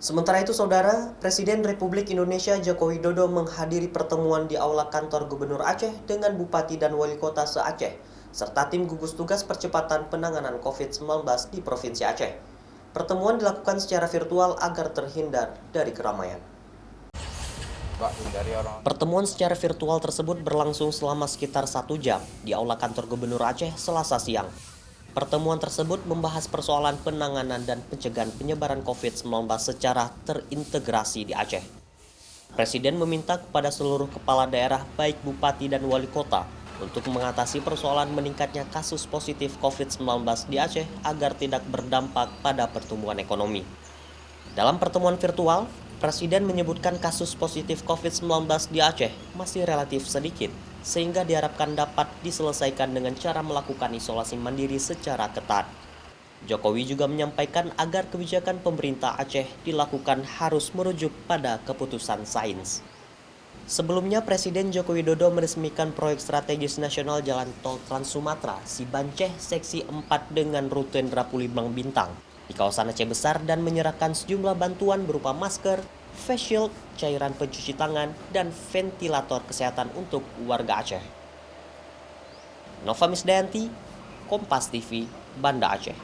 Sementara itu, Saudara, Presiden Republik Indonesia Joko Widodo menghadiri pertemuan di Aula Kantor Gubernur Aceh dengan Bupati dan Wali Kota se-Aceh, serta tim gugus tugas percepatan penanganan COVID-19 di Provinsi Aceh. Pertemuan dilakukan secara virtual agar terhindar dari keramaian. Pertemuan secara virtual tersebut berlangsung selama sekitar 1 jam di Aula Kantor Gubernur Aceh Selasa siang. Pertemuan tersebut membahas persoalan penanganan dan pencegahan penyebaran COVID-19 secara terintegrasi di Aceh. Presiden meminta kepada seluruh kepala daerah, baik bupati dan wali kota, untuk mengatasi persoalan meningkatnya kasus positif COVID-19 di Aceh agar tidak berdampak pada pertumbuhan ekonomi. Dalam pertemuan virtual, Presiden menyebutkan kasus positif COVID-19 di Aceh masih relatif sedikit, sehingga diharapkan dapat diselesaikan dengan cara melakukan isolasi mandiri secara ketat. Jokowi juga menyampaikan agar kebijakan pemerintah Aceh dilakukan harus merujuk pada keputusan sains. Sebelumnya, Presiden Joko Widodo meresmikan proyek strategis nasional Jalan Tol Trans Sumatera Sibanceh Seksi 4 dengan rute Indrapuri-Bang Bintang di kawasan Aceh Besar dan menyerahkan sejumlah bantuan berupa masker, face shield, cairan pencuci tangan, dan ventilator kesehatan untuk warga Aceh. Nova Misdayanti, Kompas TV, Banda Aceh.